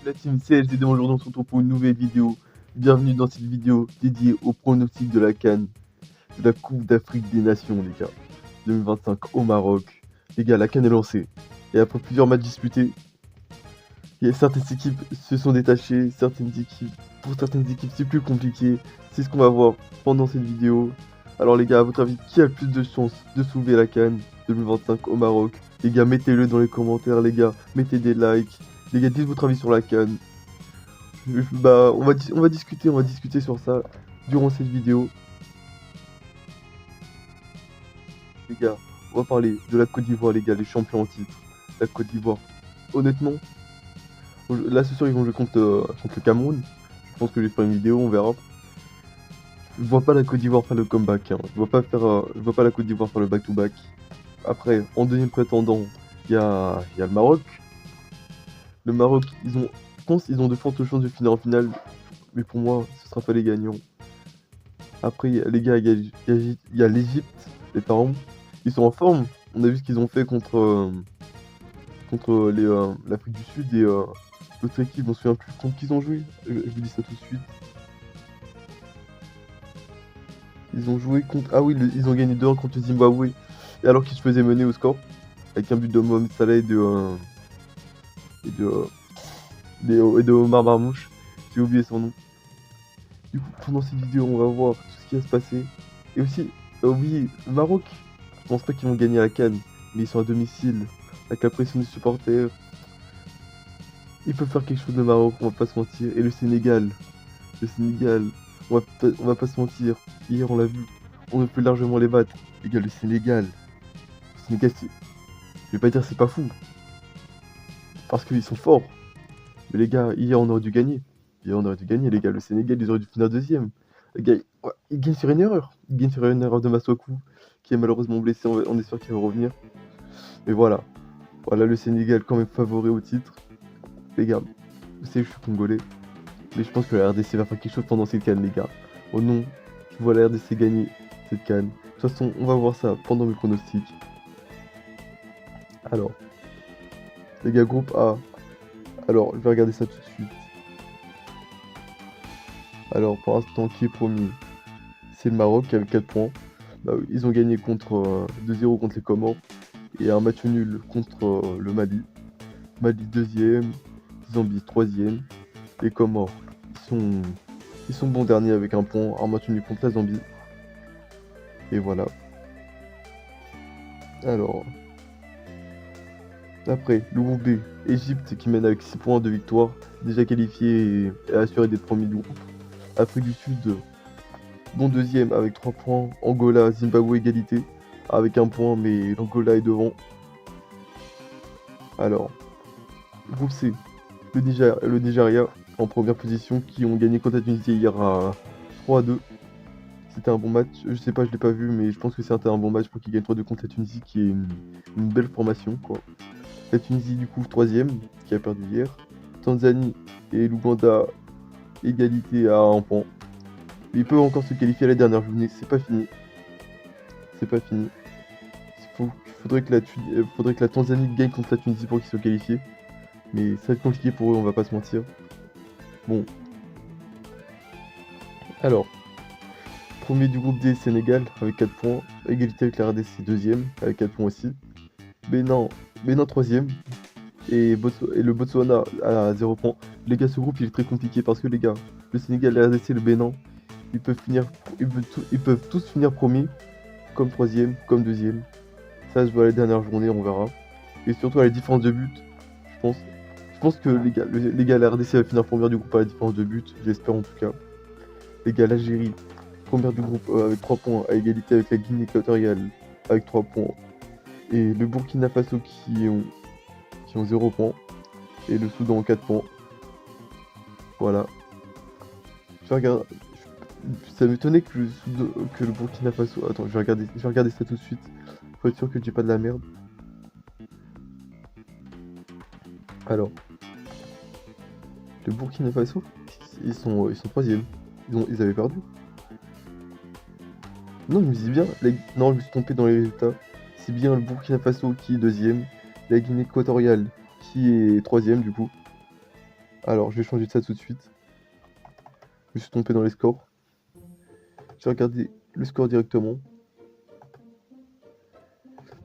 La team CLCD, aujourd'hui on se retrouve pour une nouvelle vidéo. Bienvenue dans cette vidéo dédiée au pronostic de la CAN, de la Coupe d'Afrique des Nations, les gars. 2025 au Maroc. Les gars, la CAN est lancée. Et après plusieurs matchs disputés, il y a certaines équipes se sont détachées, pour certaines équipes c'est plus compliqué. C'est ce qu'on va voir pendant cette vidéo. Alors les gars, à votre avis, qui a le plus de chances de soulever la CAN 2025 au Maroc? Les gars, mettez-le dans les commentaires, les gars. Mettez des likes. Les gars, dites votre avis sur la CAN. Bah, on va discuter sur ça durant cette vidéo. Les gars, on va parler de la Côte d'Ivoire, les gars, les champions en titre. La Côte d'Ivoire. Honnêtement, là ce soir ils vont jouer contre le Cameroun. Je pense que je vais faire une vidéo, on verra. Je vois pas la Côte d'Ivoire faire le comeback. Hein. Je vois pas la Côte d'Ivoire faire le back-to-back. Après, en deuxième prétendant, il y a le Maroc. Le Maroc, je pense qu'ils ont de fortes chances de finir en finale. Mais pour moi, ce sera pas les gagnants. Après, les gars, il y a l'Égypte, les parents. Ils sont en forme. On a vu ce qu'ils ont fait contre l'Afrique du Sud et l'autre équipe, on se souvient plus contre qui ils ont joué. Je vous dis ça tout de suite. Ils ont joué contre. Ah oui, ils ont gagné 2-1 contre le Zimbabwe. Et alors qu'ils se faisaient mener au score. Avec un but de Mohamed Salah et de Omar Marmouche. J'ai oublié son nom. Du coup, pendant cette vidéo, on va voir tout ce qui va se passer. Et aussi, oui, le Maroc, je pense pas qu'ils vont gagner à la CAN, mais ils sont à domicile, avec la pression des supporters. Ils peuvent faire quelque chose de Maroc, on va pas se mentir. Et le Sénégal, on va pas se mentir. Hier, on l'a vu, on peut largement les battre. Les gars, le Sénégal, je vais pas dire c'est pas fou, parce qu'ils sont forts. Mais les gars, hier, on aurait dû gagner. Hier, on aurait dû gagner, les gars. Le Sénégal, ils auraient dû finir deuxième. Les gars, ouais, ils gagnent sur une erreur. Ils gagnent sur une erreur de Massokou, qui est malheureusement blessé. On espère qu'il va revenir. Mais voilà. Voilà, le Sénégal, quand même favori au titre. Les gars, vous savez, je suis congolais. Mais je pense que la RDC va faire quelque chose pendant cette CAN, les gars. Oh non, je vois la RDC gagner cette CAN. De toute façon, on va voir ça pendant mes pronostics. Alors, les gars, groupe A. Alors, je vais regarder ça tout de suite. Alors, pour l'instant, qui est premier? C'est le Maroc avec 4 points. Bah, ils ont gagné contre 2-0 contre les Comores et un match nul contre le Mali. Mali deuxième, Zambie troisième. Les Comores, ils sont bons derniers avec un point, un match nul contre la Zambie. Et voilà. Alors, après, le groupe B, Égypte qui mène avec 6 points de victoire, déjà qualifié et assuré d'être premier du groupe. Afrique du Sud, bon deuxième avec 3 points. Angola, Zimbabwe égalité avec un point, mais l'Angola est devant. Alors, groupe C, le Nigeria en première position qui ont gagné contre la Tunisie hier à 3-2. C'était un bon match, je sais pas, je l'ai pas vu, mais je pense que c'était un bon match pour qu'ils gagnent 3-2 contre la Tunisie qui est une belle formation quoi. La Tunisie du coup troisième qui a perdu hier. Tanzanie et l'Ouganda égalité à un point. Ils peuvent encore se qualifier à la dernière journée, c'est pas fini. C'est pas fini. Faudrait que la Tanzanie gagne contre la Tunisie pour qu'ils soient qualifiés. Mais ça va être compliqué pour eux, on va pas se mentir. Bon. Alors. Premier du groupe D, Sénégal, avec 4 points. Égalité avec la RDC, deuxième, avec 4 points aussi. Bénin troisième. Et le Botswana à 0 points. Les gars, ce groupe il est très compliqué parce que les gars, le Sénégal, la RDC et le Bénin, ils peuvent tous finir premier, comme troisième, comme deuxième. Ça se voit à la dernière journée, on verra. Et surtout à la différence de but, je pense que les gars, la RDC va finir première du groupe à la différence de but, j'espère en tout cas. Les gars, l'Algérie, première du groupe avec 3 points, à égalité avec la Guinée équatoriale avec 3 points. Et le Burkina Faso qui ont 0 points. Et le Soudan 4 points. Voilà. Ça m'étonnait que le Burkina Faso. Attends, je vais regarder ça tout de suite. Faut être sûr que j'ai pas de la merde. Alors. Le Burkina Faso, ils sont troisième. Ils avaient perdu. Non, je me dis bien. Non, je me suis trompé dans les résultats. C'est bien le Burkina Faso qui est deuxième. La Guinée équatoriale qui est troisième du coup. Alors, je vais changer de ça tout de suite. Je me suis trompé dans les scores. J'ai regardé le score directement.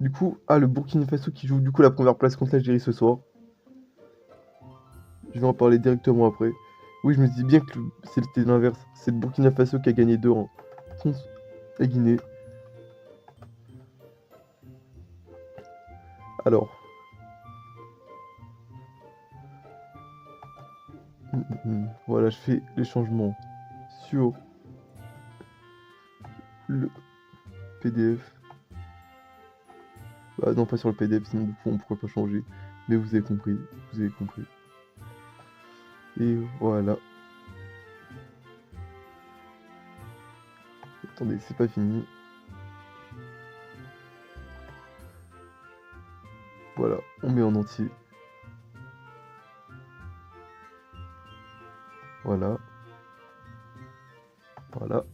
Du coup, le Burkina Faso qui joue du coup la première place contre l'Algérie ce soir. Je vais en parler directement après. Oui, je me dis bien que c'était l'inverse. C'est le Burkina Faso qui a gagné 2-1 contre la Guinée. Alors, voilà, je fais les changements sur le PDF. Bah non, pas sur le PDF, sinon du coup on pourrait pas changer. Mais vous avez compris, vous avez compris. Et voilà. Attendez, c'est pas fini. Voilà, on met en entier. Voilà. Voilà.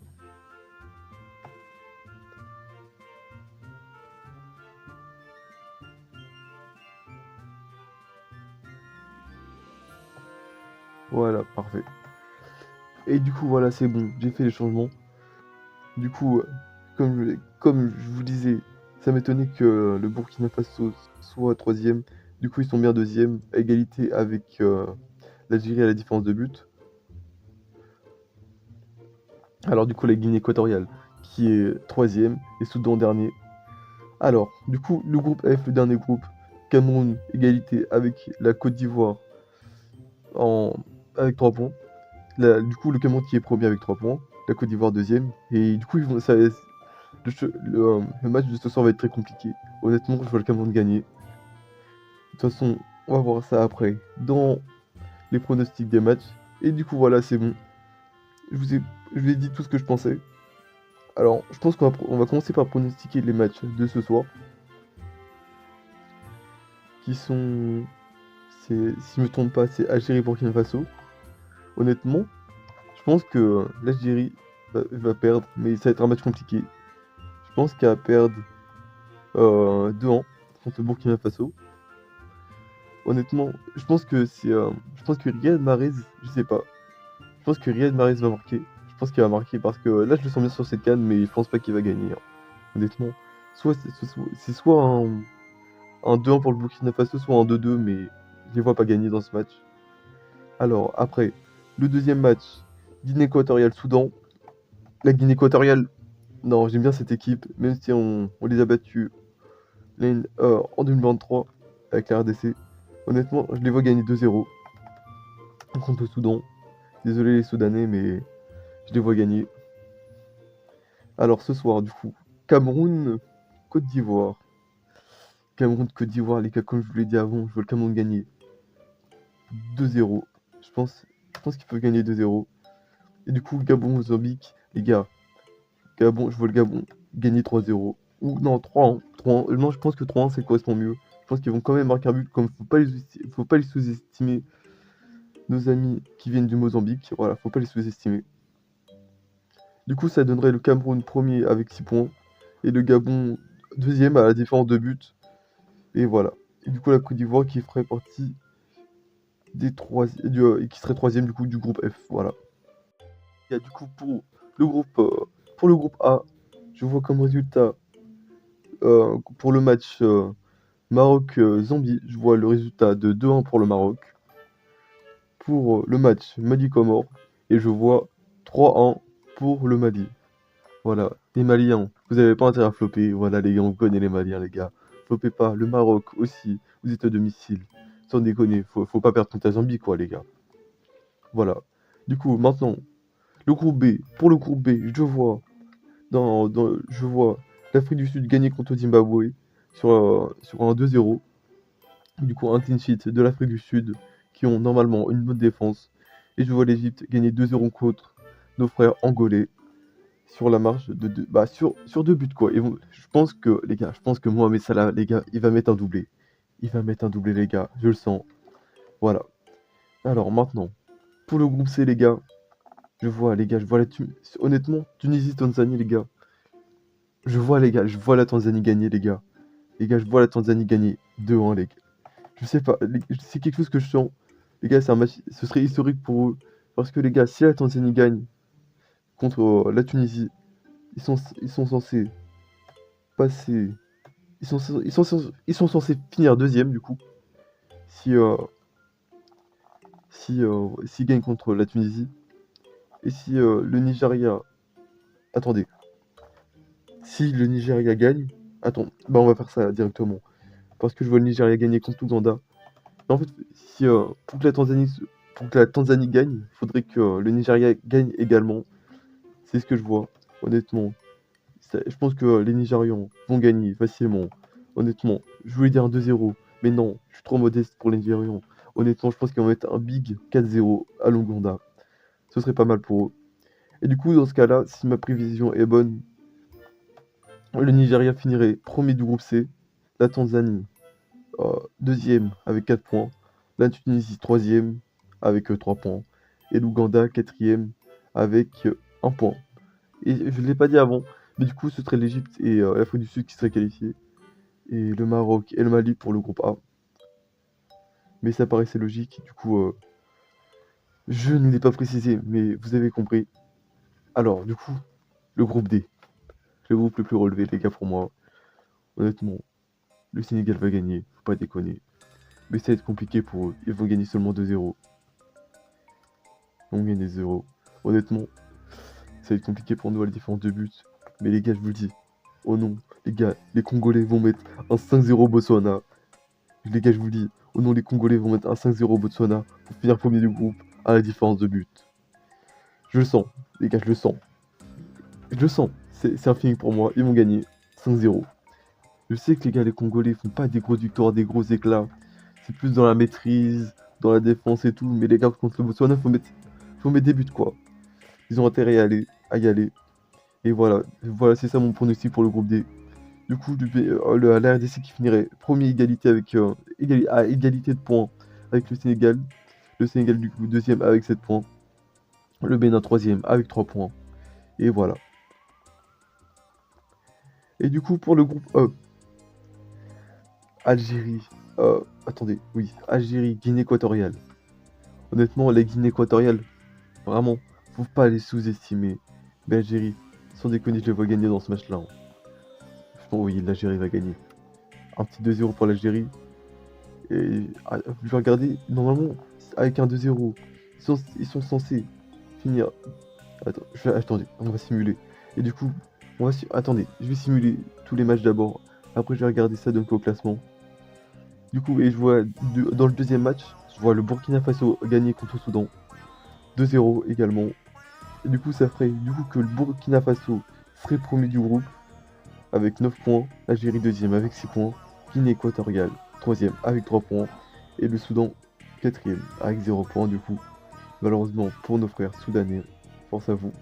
Voilà, parfait. Et du coup, voilà, c'est bon, j'ai fait les changements. Du coup, comme je vous disais, ça m'étonnait que le Burkina Faso soit troisième. Du coup, ils sont bien deuxième, à égalité avec l'Algérie à la différence de but. Alors du coup, la Guinée équatoriale qui est troisième et Soudan dernier. Alors, du coup, le groupe F, le dernier groupe, Cameroun, égalité avec la Côte d'Ivoire avec 3 points. Du coup, le Cameroun qui est premier avec 3 points, la Côte d'Ivoire deuxième. Et du coup, le match de ce soir va être très compliqué. Honnêtement, je vois le Cameroun gagner. De toute façon, on va voir ça après dans les pronostics des matchs. Et du coup, voilà, c'est bon. Je vous ai dit tout ce que je pensais. Alors, je pense on va commencer par pronostiquer les matchs de ce soir. Qui sont. Si je me trompe pas, c'est Algérie Burkina Faso. Honnêtement, je pense que l'Algérie va perdre, mais ça va être un match compliqué. Je pense qu'elle va perdre 2-1 contre le Burkina Faso. Honnêtement, je pense que Riyad Mahrez, je sais pas. Je pense que Riyad Mahrez va marquer. Je pense qu'il va marquer parce que là, je le sens bien sur cette canne, mais je pense pas qu'il va gagner, hein. Honnêtement, c'est soit un 2-1 pour le Burkina Faso, soit un 2-2, mais je les vois pas gagner dans ce match. Alors, après, le deuxième match, Guinée équatoriale, Soudan. La Guinée équatoriale, non, j'aime bien cette équipe, même si on les a battus en 2023 avec la RDC. Honnêtement, je les vois gagner 2-0 contre le Soudan. Désolé les Soudanais, mais je les vois gagner. Alors ce soir, du coup, Cameroun, Côte d'Ivoire. Cameroun, Côte d'Ivoire, les gars, comme je vous l'ai dit avant, je vois le Cameroun gagner 2-0. Je pense qu'ils peuvent gagner 2-0. Et du coup, Gabon, Mozambique, les gars, Gabon, je vois le Gabon gagner 3-0. Ou non, 3-1. 3-1. Non, je pense que 3-1, c'est correspond mieux. Je pense qu'ils vont quand même marquer un but, comme faut pas les sous-estimer. Nos amis qui viennent du Mozambique, voilà, faut pas les sous-estimer. Du coup, ça donnerait le Cameroun premier avec 6 points et le Gabon deuxième à la différence de but. Et voilà. Et du coup, la Côte d'Ivoire qui ferait partie et qui serait troisième du coup du groupe F. Voilà. Il y a du coup pour le groupe A, je vois comme résultat pour le match Maroc-Zambie, je vois le résultat de 2-1 pour le Maroc. Pour le match Mali-Comores, et je vois 3-1 pour le Mali. Voilà, les Maliens, vous avez pas intérêt à flopper. Voilà, les gars, on connaît les Maliens, les gars. Floppez pas. Le Maroc aussi, vous êtes à domicile. Sans déconner, faut pas perdre contre la Zambie, quoi, les gars. Voilà. Du coup, maintenant, le groupe B. Pour le groupe B, je vois l'Afrique du Sud gagner contre le Zimbabwe sur un 2-0. Du coup, un clean sheet de l'Afrique du Sud qui ont normalement une bonne défense. Et je vois l'Égypte gagner 2-0 contre nos frères angolais sur la marge de sur 2 buts quoi. Je pense que les gars, je pense que Mohamed Salah, les gars, il va mettre un doublé. Il va mettre un doublé les gars, je le sens. Voilà. Alors maintenant, pour le groupe C les gars, je vois les gars, honnêtement, Tunisie, Tanzanie les gars. Je vois la Tanzanie gagner les gars. Les gars, je vois la Tanzanie gagner 2-1 les gars. Je sais pas, c'est quelque chose que je sens. Les gars, c'est un match, ce serait historique pour eux. Parce que les gars, si la Tanzanie gagne contre la Tunisie, ils sont censés passer. Ils sont censés finir deuxième du coup. Si, s'ils gagnent contre la Tunisie. Et si le Nigeria. Attendez. Si le Nigeria gagne. Attends, bah on va faire ça directement. Parce que je vois le Nigeria gagner contre l'Ouganda. En fait, si, pour que la Tanzanie gagne, il faudrait que le Nigeria gagne également. C'est ce que je vois, honnêtement. Je pense que les Nigérians vont gagner facilement. Honnêtement, je voulais dire un 2-0, mais non, je suis trop modeste pour les Nigérians. Honnêtement, je pense qu'ils vont mettre un big 4-0 à l'Ouganda. Ce serait pas mal pour eux. Et du coup, dans ce cas-là, si ma prévision est bonne, le Nigeria finirait premier du groupe C, la Tanzanie deuxième avec 4 points, la Tunisie troisième avec 3 points, et l'Ouganda quatrième avec 1 point. Et je ne l'ai pas dit avant, mais du coup, ce serait l'Égypte et l'Afrique du Sud qui seraient qualifiés, et le Maroc et le Mali pour le groupe A. Mais ça paraissait logique, du coup, je ne l'ai pas précisé, mais vous avez compris. Alors, du coup, le groupe D, le groupe le plus relevé, les gars, pour moi. Honnêtement, le Sénégal va gagner, faut pas déconner. Mais ça va être compliqué pour eux, ils vont gagner seulement 2-0. Ils vont gagner 0. Honnêtement, ça va être compliqué pour nous à la différence de buts. Mais les gars, je vous le dis, oh non, les gars, les Congolais vont mettre un 5-0 Botswana. Les gars, je vous le dis, oh non, les Congolais vont mettre un 5-0 Botswana pour finir premier du groupe à la différence de but. Je le sens, les gars, je le sens. Je le sens, c'est un feeling pour moi, ils vont gagner 5-0. Je sais que les gars, les Congolais font pas des grosses victoires, des gros éclats. C'est plus dans la maîtrise, dans la défense et tout. Mais les gars, contre le Botswana, faut mettre des buts, quoi. Ils ont intérêt à y aller. Et voilà, voilà, c'est ça mon pronostic pour le groupe D. Du coup, la RDC qui finirait premier égalité avec à égalité de points avec le Sénégal. Le Sénégal du coup deuxième avec 7 points. Le Bénin troisième avec 3 points. Et voilà. Et du coup pour le groupe E, Algérie. Attendez, oui, Algérie, Guinée équatoriale. Honnêtement, la Guinée équatoriale, vraiment, faut pas les sous-estimer. Mais Algérie, sans déconner, je les vois gagner dans ce match-là, hein. Franchement, oui, l'Algérie va gagner. Un petit 2-0 pour l'Algérie. Et je vais regarder, normalement, avec un 2-0, ils sont censés finir. Attendez, on va simuler. Et du coup, attendez, je vais simuler tous les matchs d'abord. Après, je vais regarder ça d'un peu au classement. Du coup, et je vois dans le deuxième match, je vois le Burkina Faso gagner contre le Soudan. 2-0 également. Et du coup, ça ferait du coup que le Burkina Faso serait premier du groupe avec 9 points. L'Algérie deuxième avec 6 points. Guinée équatoriale troisième avec 3 points. Et le Soudan quatrième avec 0 points du coup. Malheureusement pour nos frères soudanais, force à vous.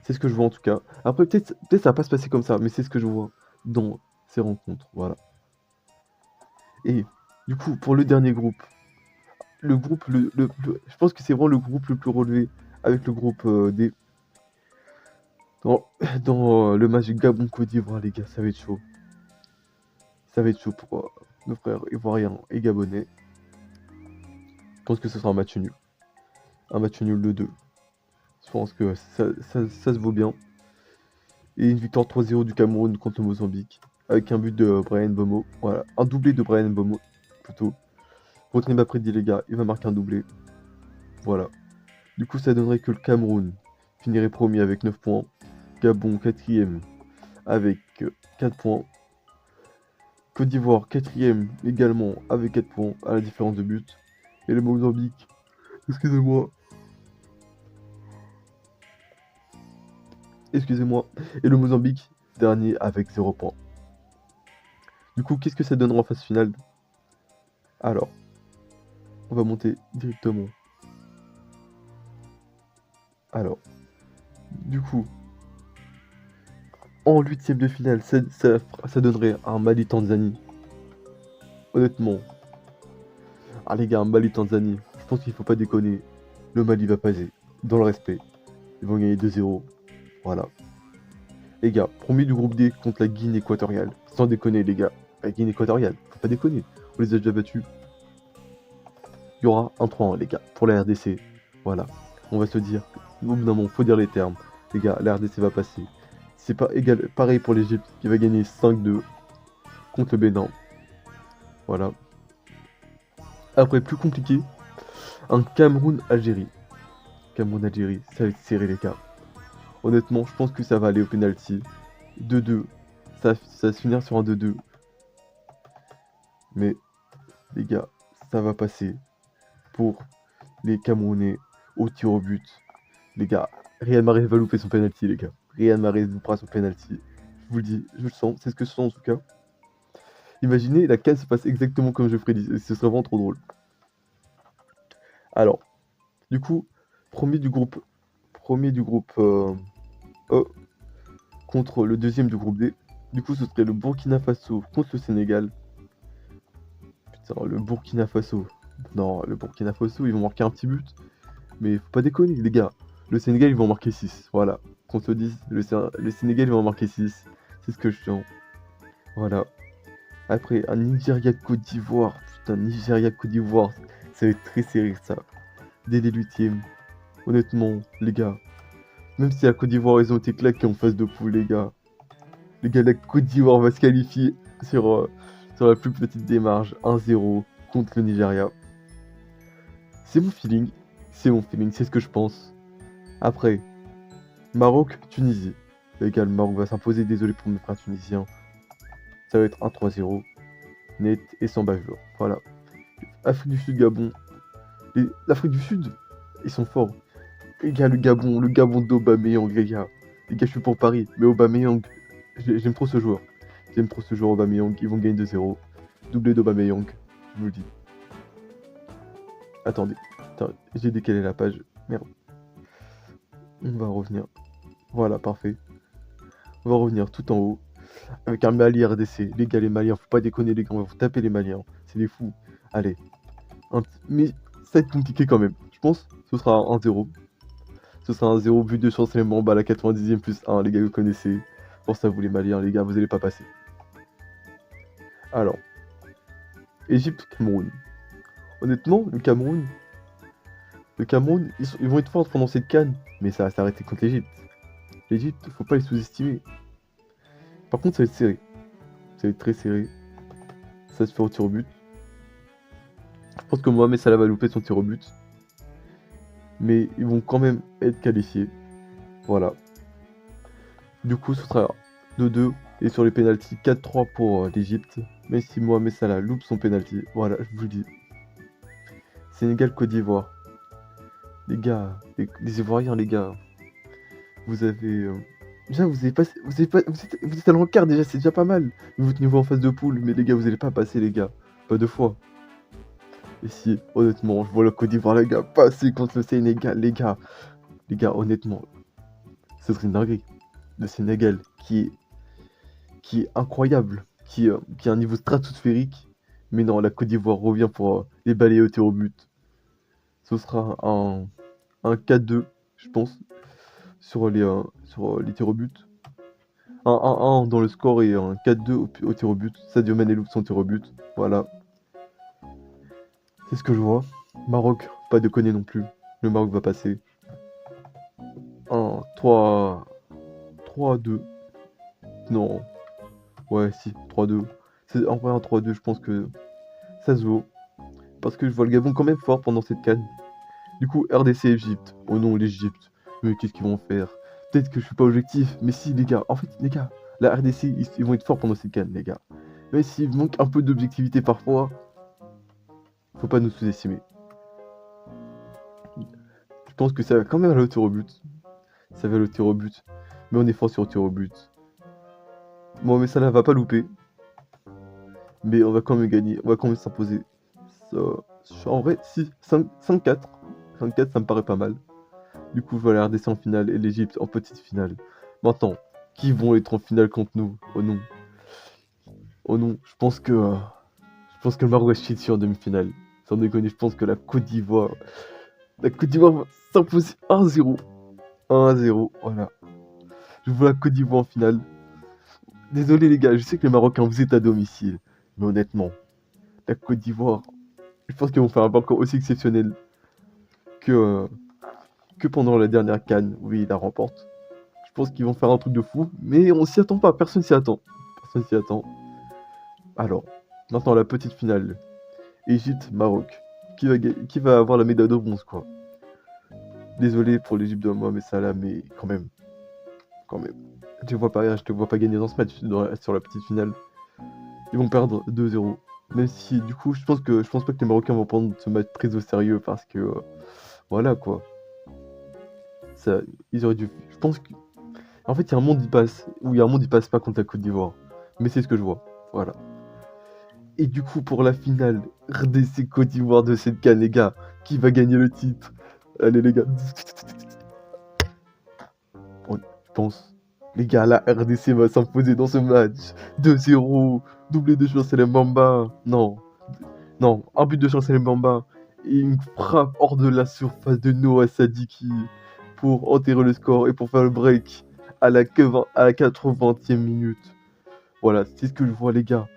C'est ce que je vois en tout cas. Après peut-être ça va pas se passer comme ça, mais c'est ce que je vois dans ces rencontres. Voilà. Et du coup pour le dernier groupe, le groupe je pense que c'est vraiment le groupe le plus relevé avec le groupe D. Dans le match Gabon-Côte d'Ivoire, les gars, ça va être chaud. Ça va être chaud pour nos frères ivoiriens et gabonais. Je pense que ce sera un match nul. Un match nul de 2. Je pense que ça se vaut bien. Et une victoire 3-0 du Cameroun contre le Mozambique. Avec un but de Brian Bomo. Voilà, un doublé de Brian Bomo, plutôt. Retenez ma prédit, les gars, il va marquer un doublé. Voilà. Du coup, ça donnerait que le Cameroun finirait premier avec 9 points. Gabon, quatrième avec 4 points. Côte d'Ivoire, quatrième également avec 4 points à la différence de but. Et le Mozambique, excusez-moi, excusez-moi. Et le Mozambique, dernier avec 0 points. Du coup, qu'est-ce que ça donnera en phase finale? Alors, on va monter directement. Alors, du coup, en huitième de finale, ça donnerait un Mali-Tanzanie. Honnêtement, ah les gars, un Mali-Tanzanie, je pense qu'il faut pas déconner. Le Mali va passer, dans le respect. Ils vont gagner 2-0. Voilà. Les gars, premier du groupe D contre la Guinée équatoriale. Sans déconner, les gars. La Guinée équatoriale, faut pas déconner. On les a déjà battus. il y aura un 3-1, les gars, pour la RDC. Voilà. On va se dire, au bout d'un moment, faut dire les termes. Les gars, la RDC va passer. C'est pas égal, pareil pour l'Égypte qui va gagner 5-2 contre le Bénin. Voilà. Après, plus compliqué, un Cameroun-Algérie. Cameroun-Algérie, ça va être serré, les gars. Honnêtement, je pense que ça va aller au penalty. 2-2. Ça va se finir sur un 2-2. Mais, les gars, ça va passer pour les Camerounais au tir au but. Les gars, Riyad Mahrez va louper son penalty, les gars. Riyad Mahrez loupera son penalty. Je vous le dis, je le sens, c'est ce que je sens en tout cas. Imaginez, la case se passe exactement comme je prédis, ce serait vraiment trop drôle. Alors, du coup, premier du groupe E contre le deuxième du groupe D. Du coup, ce serait le Burkina Faso contre le Sénégal. Putain, le Burkina Faso. Non, le Burkina Faso, ils vont marquer un petit but. Mais faut pas déconner, les gars. Le Sénégal, ils vont en marquer 6. Voilà. Qu'on se dise, le Sénégal, ils vont en marquer 6. C'est ce que je sens. Voilà. Après, un Nigeria-Côte d'Ivoire. Putain, Nigeria-Côte d'Ivoire. Ça va être très serré, ça. Dès les huitièmes. Honnêtement, les gars. Même si la Côte d'Ivoire, ils ont été claqués en phase de poule, les gars. Les gars, la Côte d'Ivoire va se qualifier sur la plus petite démarche. 1-0 contre le Nigeria. C'est mon feeling. C'est mon feeling, c'est ce que je pense. Après, Maroc-Tunisie. Les gars, le Maroc va s'imposer. Désolé pour mes frères tunisiens. Ça va être 1-3-0. Net et sans bavure. Voilà. Afrique du Sud, Gabon. L'Afrique du Sud, ils sont forts. Les gars, le Gabon d'Aubameyang, les gars. Les gars, je suis pour Paris, mais Aubameyang, j'aime trop ce joueur. J'aime trop ce joueur, Aubameyang. Ils vont gagner 2-0. Doublé d'Aubameyang, je vous le dis. Attendez, attends, j'ai décalé la page. Merde. On va revenir. Voilà, parfait. On va revenir tout en haut. Avec un Mali RDC. Les gars, les Maliens, faut pas déconner, les gars. On va vous taper les Maliens. C'est des fous. Allez. Mais ça va être compliqué quand même. Je pense que ce sera 1-0. Ce sera un 0 but de chance les membres à la 90e plus 1. Les gars, vous connaissez. Pour ça, vous les Maliens, les gars, vous allez pas passer. Alors. Égypte-Cameroun. Honnêtement, le Cameroun, ils vont être forts pendant cette CAN, mais ça va s'arrêter contre l'Égypte. L'Égypte, faut pas les sous-estimer. Par contre, ça va être serré. Ça va être très serré. Ça se fait au tir au but. Je pense que Mohamed Salah va louper son tir au but. Mais ils vont quand même être qualifiés. Voilà. Du coup, ce sera 2-2. Et sur les pénaltys, 4-3 pour l'Égypte. Mais si Mohamed Salah loupe son pénalty, voilà, je vous le dis. Sénégal-Côte d'Ivoire. Les gars, les Ivoiriens, les gars. Vous avez. Déjà, vous êtes à l'encart déjà, c'est déjà pas mal. Votre niveau en phase de poule, mais les gars, vous allez pas passer, les gars. Pas deux fois. Et si, honnêtement, je vois la Côte d'Ivoire, les gars, passer contre le Sénégal, les gars. Les gars, honnêtement, ce serait une dinguerie. Le Sénégal, qui est incroyable, qui a un niveau stratosphérique. Mais non, la Côte d'Ivoire revient pour les balayer au tir au but. Ce sera un 4-2, je pense, sur les tirs au but. Un 1-1 dans le score et un 4-2 au tir au but. Sadio Mané loupe son tir au but. Voilà. C'est ce que je vois. Maroc, pas déconner non plus. Le Maroc va passer. 3-2. Non. Ouais, si, 3-2. C'est en vrai un 3-2, je pense que ça se vaut. Parce que je vois le Gabon quand même fort pendant cette CAN. Du coup, RDC Égypte. Oh non, l'Égypte. Mais qu'est-ce qu'ils vont faire? Peut-être que je suis pas objectif, mais si, les gars. En fait, les gars, la RDC, ils vont être forts pendant cette CAN, les gars. Mais s'il manque un peu d'objectivité parfois, faut pas nous sous-estimer. Je pense que ça va quand même aller au tir au but. Ça va aller au tir au but. Mais on est fort sur le tir au but. Bon, mais ça va pas louper. Mais on va quand même gagner. On va quand même s'imposer. En vrai, si, 5-4. 5-4, ça me paraît pas mal. Du coup, je vois la RDC en finale et l'Égypte en petite finale. Maintenant, qui vont être en finale contre nous? Oh non. Oh non, je pense que le Maroc va se chier dessus en demi-finale. Sans déconner, je pense que la Côte d'Ivoire va s'imposer 1-0. 1-0, voilà. Je vois la Côte d'Ivoire en finale. Désolé les gars, je sais que le Marocain vous êtes à domicile. Mais honnêtement, la Côte d'Ivoire, Je pense qu'ils vont faire un parcours aussi exceptionnel que, euh, que pendant la dernière CAN où ils la remportent. Je pense qu'ils vont faire un truc de fou, mais on s'y attend pas, personne s'y attend. Personne s'y attend. Alors, maintenant la petite finale. Égypte-Maroc. Qui va avoir la médaille de bronze, quoi. Désolé pour l'Égypte de Mohamed Salah, mais quand même. Quand même. Je te vois pas gagner dans ce match sur la petite finale. Ils vont perdre 2-0. Même si, du coup, je pense pas que les Marocains vont prendre ce match très au sérieux parce que, voilà quoi. Ça, ils auraient dû. Je pense que, en fait, il y a un monde qui passe où il y a un monde qui passe pas contre la Côte d'Ivoire. Mais c'est ce que je vois. Voilà. Et du coup, pour la finale, RDC Côte d'Ivoire de cette CAN, les gars, qui va gagner le titre? Allez, les gars. Je pense. Les gars, la RDC va s'imposer dans ce match. 2-0. Doublé de Chancel Mbamba. Non. Non, un but de Chancel Mbamba. Et une frappe hors de la surface de Noah Sadiki pour enterrer le score et pour faire le break à la 80e minute. Voilà, c'est ce que je vois, les gars.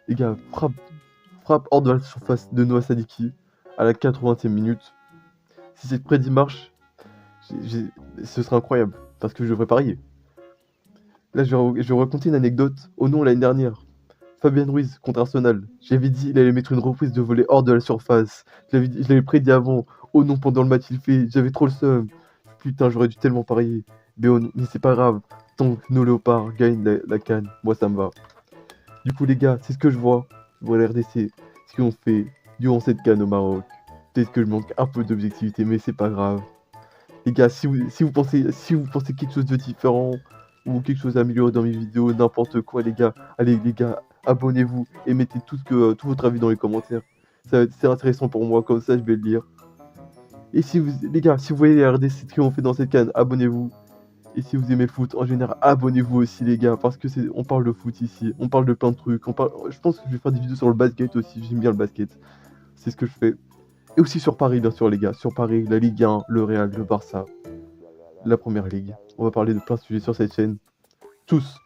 Les gars, frappe hors de la surface de Noah Sadiki à la 80e minute. Si cette prédit marche, ce serait incroyable. Parce que je devrais parier. Là, je vais raconter une anecdote au nom l'année dernière. Fabien Ruiz contre Arsenal. J'avais dit il allait mettre une reprise de volée hors de la surface. Je l'avais prédit avant. Oh non, pendant le match, il fait. J'avais trop le seum. Putain, j'aurais dû tellement parier. Mais c'est pas grave. Tant que nos léopards gagnent la CAN, moi ça me va. Du coup, les gars, c'est ce que je vois. Je vois la RDC. Ce qu'ils ont fait durant cette CAN au Maroc. Peut-être que je manque un peu d'objectivité, mais c'est pas grave. Les gars, si vous pensez quelque chose de différent ou quelque chose à améliorer dans mes vidéos, n'importe quoi, les gars, allez, les gars, abonnez-vous et mettez tout votre avis dans les commentaires. C'est intéressant pour moi, comme ça je vais le lire. Et si vous, les gars, si vous voyez les RDC qui ont fait dans cette canne, abonnez-vous. Et si vous aimez le foot en général, abonnez-vous aussi, les gars, parce que on parle de foot ici, on parle de plein de trucs. Je pense que je vais faire des vidéos sur le basket aussi, j'aime bien le basket. C'est ce que je fais. Et aussi sur Paris, bien sûr, les gars. Sur Paris, la Ligue 1, le Real, le Barça, la Première Ligue. On va parler de plein de sujets sur cette chaîne. Tous.